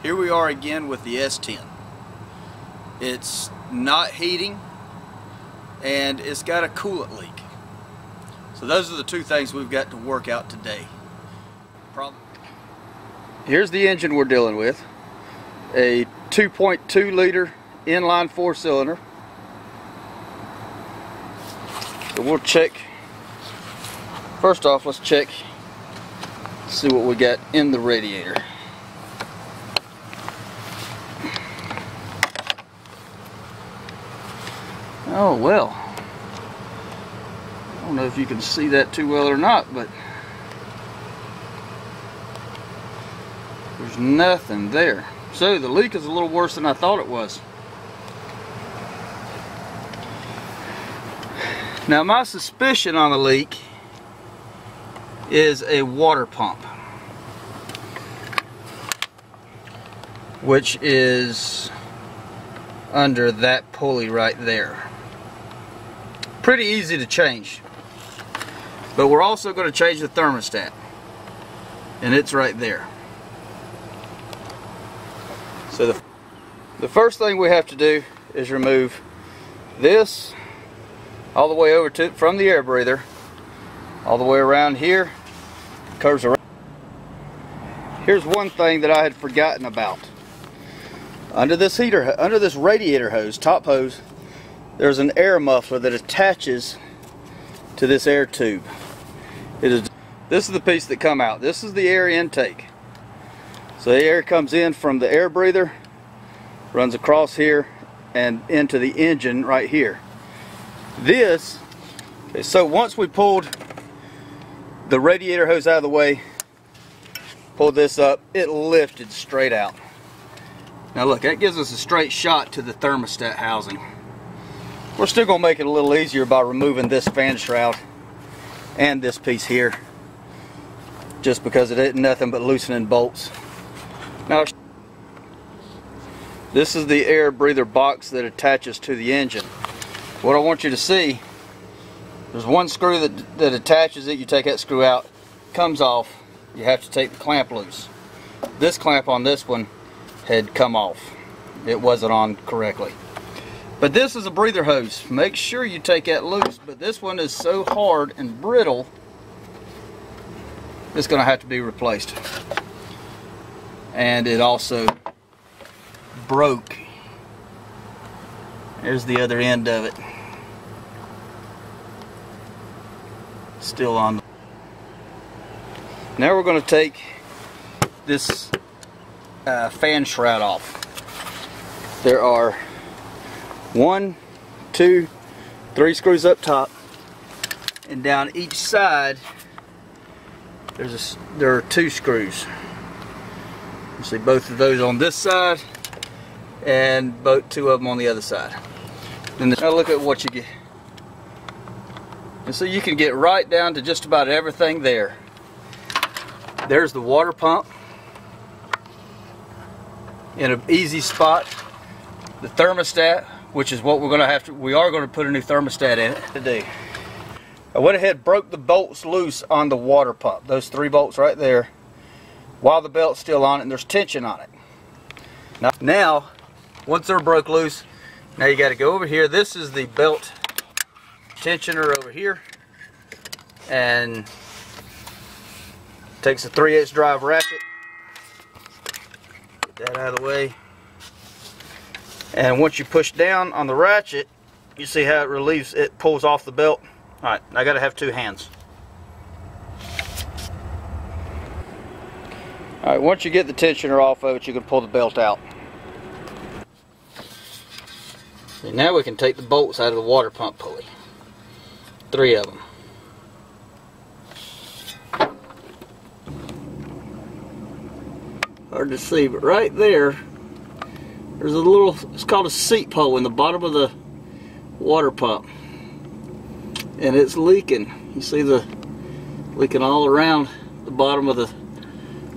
Here we are again with the S-10. It's not heating and it's got a coolant leak. So those are the two things we've got to work out today. Here's the engine we're dealing with. A 2.2 liter inline 4-cylinder. So we'll check. First off, let's check, see what we got in the radiator. Oh well, I don't know if you can see that too well or not, but there's nothing there. So the leak is a little worse than I thought it was. Now my suspicion on the leak is a water pump, which is under that pulley right there. Pretty easy to change, but we're also going to change the thermostat, and it's right there. So the first thing we have to do is remove this all the way over to from the air breather, all the way around here, curves around. Here's one thing that I had forgotten about. Under this heater, under this radiator hose, top hose, there's an air muffler that attaches to this air tube. This is the piece that come out. This is the air intake. So the air comes in from the air breather, runs across here and into the engine right here. This, so once we pulled the radiator hose out of the way, pulled this up, it lifted straight out. Now look, that gives us a straight shot to the thermostat housing. We're still going to make it a little easier by removing this fan shroud and this piece here, just because it ain't nothing but loosening bolts. Now this is the air breather box that attaches to the engine. What I want you to see, there's one screw that attaches it. You take that screw out, comes off, you have to take the clamp loose. This clamp on this one had come off. It wasn't on correctly. But this is a breather hose. Make sure you take that loose. But this one is so hard and brittle, it's going to have to be replaced. And it also broke. There's the other end of it. Still on. Now we're going to take this fan shroud off. There are 1, 2, 3 screws up top, and down each side there are 2 screws. You see both of those on this side and both 2 of them on the other side. Now look at what you get. And so you can get right down to just about everything there. There's the water pump in an easy spot. The thermostat, which is what we are going to put a new thermostat in it today. I went ahead and broke the bolts loose on the water pump. Those 3 bolts right there, while the belt's still on it and there's tension on it. Now once they're broke loose, now you got to go over here. This is the belt tensioner over here, and takes a 3/8 drive ratchet. Get that out of the way. And once you push down on the ratchet, you see how it relieves, it pulls off the belt. Alright, I got to have 2 hands. Alright, once you get the tensioner off of it, you can pull the belt out. See, now we can take the bolts out of the water pump pulley. 3 of them. Hard to see, but right there, there's a little, it's called a seat hole in the bottom of the water pump. And it's leaking. You see the leaking all around the bottom of the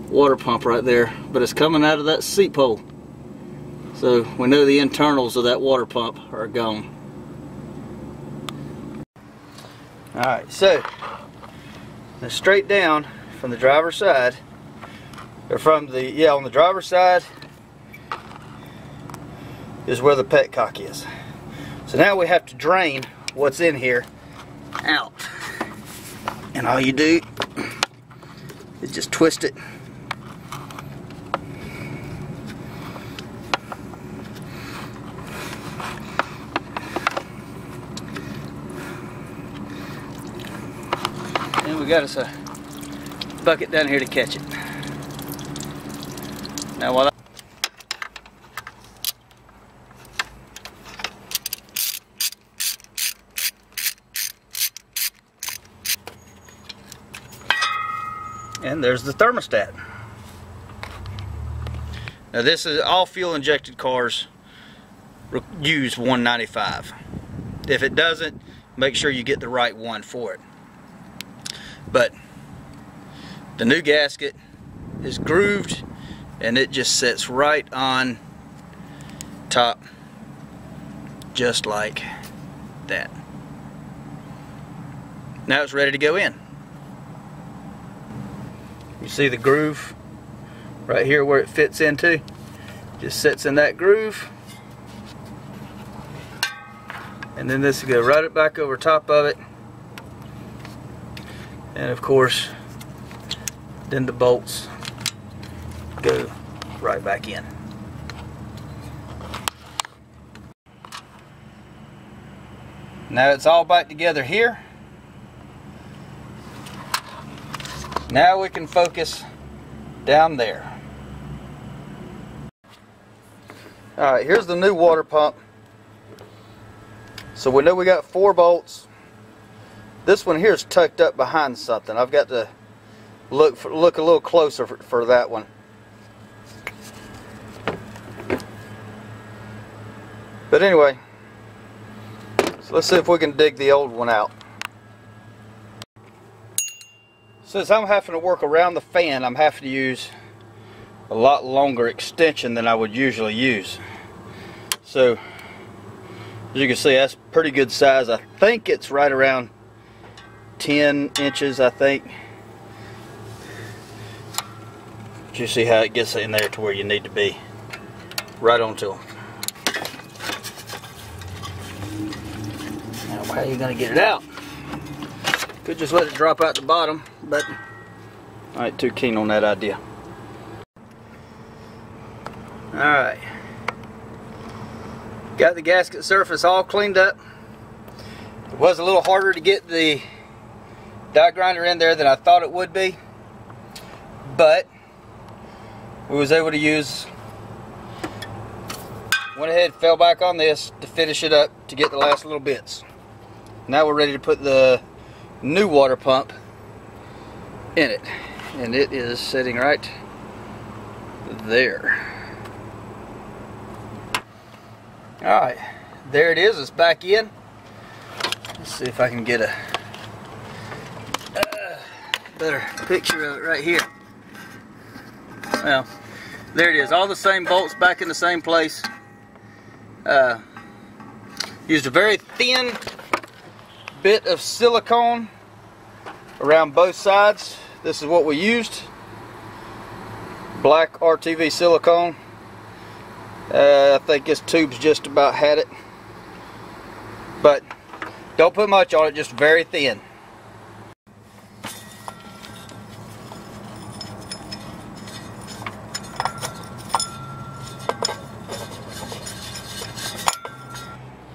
water pump right there. But it's coming out of that seat hole. So we know the internals of that water pump are gone. Alright, so now straight down from the driver's side, or from the, on the driver's side is where the petcock is. So now we have to drain what's in here out. And all you do is just twist it. And we got us a bucket down here to catch it. Now while and there's the thermostat. Now this is all fuel injected cars use 195. If it doesn't, make sure you get the right one for it. But the new gasket is grooved and it just sits right on top, just like that. Now it's ready to go in. You see the groove right here where it fits into? Just sits in that groove. And then this will go right back over top of it. And of course, then the bolts go right back in. Now it's all back together here. Now we can focus down there. Alright, here's the new water pump. So we know we got 4 bolts. This one here is tucked up behind something. I've got to look a little closer for that one. But anyway, so let's see if we can dig the old one out. Since I'm having to work around the fan, I'm having to use a lot longer extension than I would usually use. So, as you can see, that's pretty good size. I think it's right around 10 inches, I think. But you see how it gets in there to where you need to be. Right onto them. Now, how are you going to get it out? Could just let it drop out the bottom, but I ain't too keen on that idea. Alright. Got the gasket surface all cleaned up. It was a little harder to get the die grinder in there than I thought it would be, but we was able to went ahead and fell back on this to finish it up to get the last little bits. Now we're ready to put the new water pump in it, and it is sitting right there. Alright, there it is. It's back in. Let's see if I can get a better picture of it right here. Well, there it is. All the same bolts back in the same place. Used a very thin bit of silicone around both sides. This is what we used. Black RTV silicone. I think this tube's just about had it. But don't put much on it, just very thin.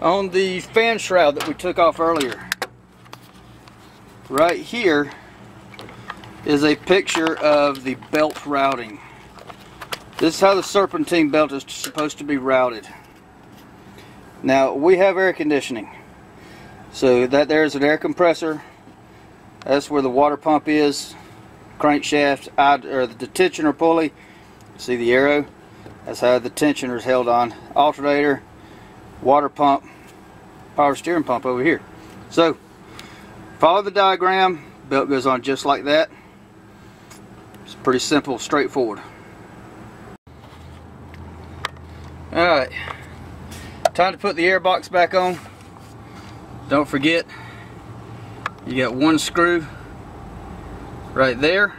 On the fan shroud that we took off earlier, right here is a picture of the belt routing. This is how the serpentine belt is supposed to be routed. Now, we have air conditioning, so that there's an air compressor. That's where the water pump is, crankshaft, or the tensioner pulley. See the arrow? That's how the tensioner is held on. Alternator, water pump, power steering pump over here. So, follow the diagram. Belt goes on just like that. It's pretty simple, straightforward. Alright, time to put the airbox back on. Don't forget, you got one screw right there.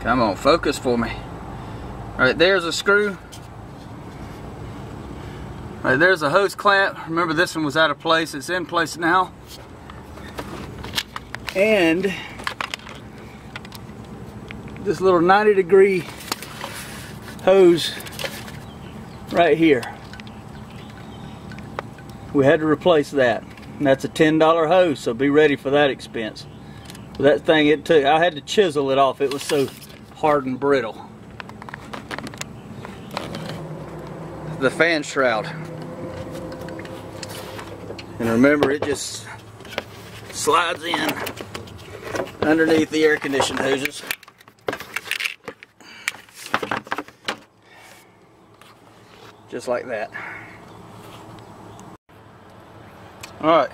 Come on, focus for me. Alright, there's a screw. Right, there's a hose clamp. Remember, this one was out of place. It's in place now. And this little 90-degree hose right here, we had to replace that. And that's a $10 hose, so be ready for that expense. That thing, I had to chisel it off. It was so hard and brittle. The fan shroud. And remember, it just slides in underneath the air conditioning hoses. Just like that. Alright.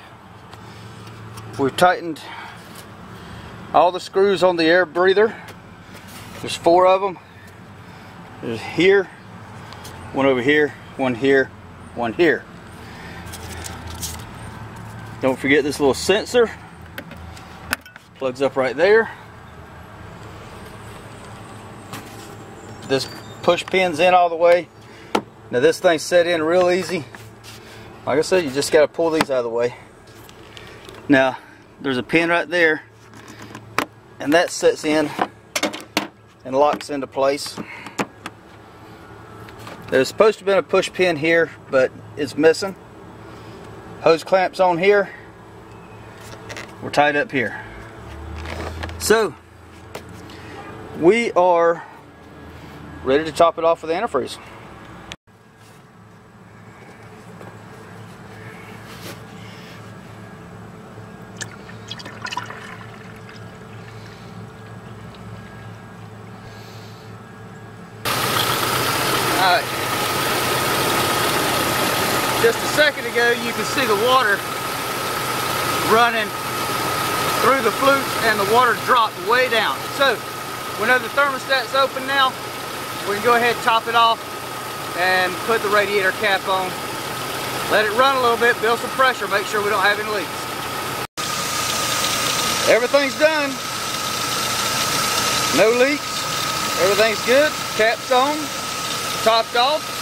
We've tightened all the screws on the air breather. There's 4 of them. There's here, one over here, one here, one here. Don't forget this little sensor. Plugs up right there. This push pin's in all the way. Now this thing's set in real easy. Like I said, you just got to pull these out of the way. Now, there's a pin right there, and that sets in and locks into place. There's supposed to have been a push pin here, but it's missing. Hose clamps on here. We're tied up here. So, we are ready to top it off with antifreeze. Alright. Just a second ago, you can see the water running through the flutes and the water dropped way down. So, we know the thermostat's open now. We can go ahead and top it off and put the radiator cap on. Let it run a little bit, build some pressure, make sure we don't have any leaks. Everything's done. No leaks. Everything's good. Cap's on. Topped off.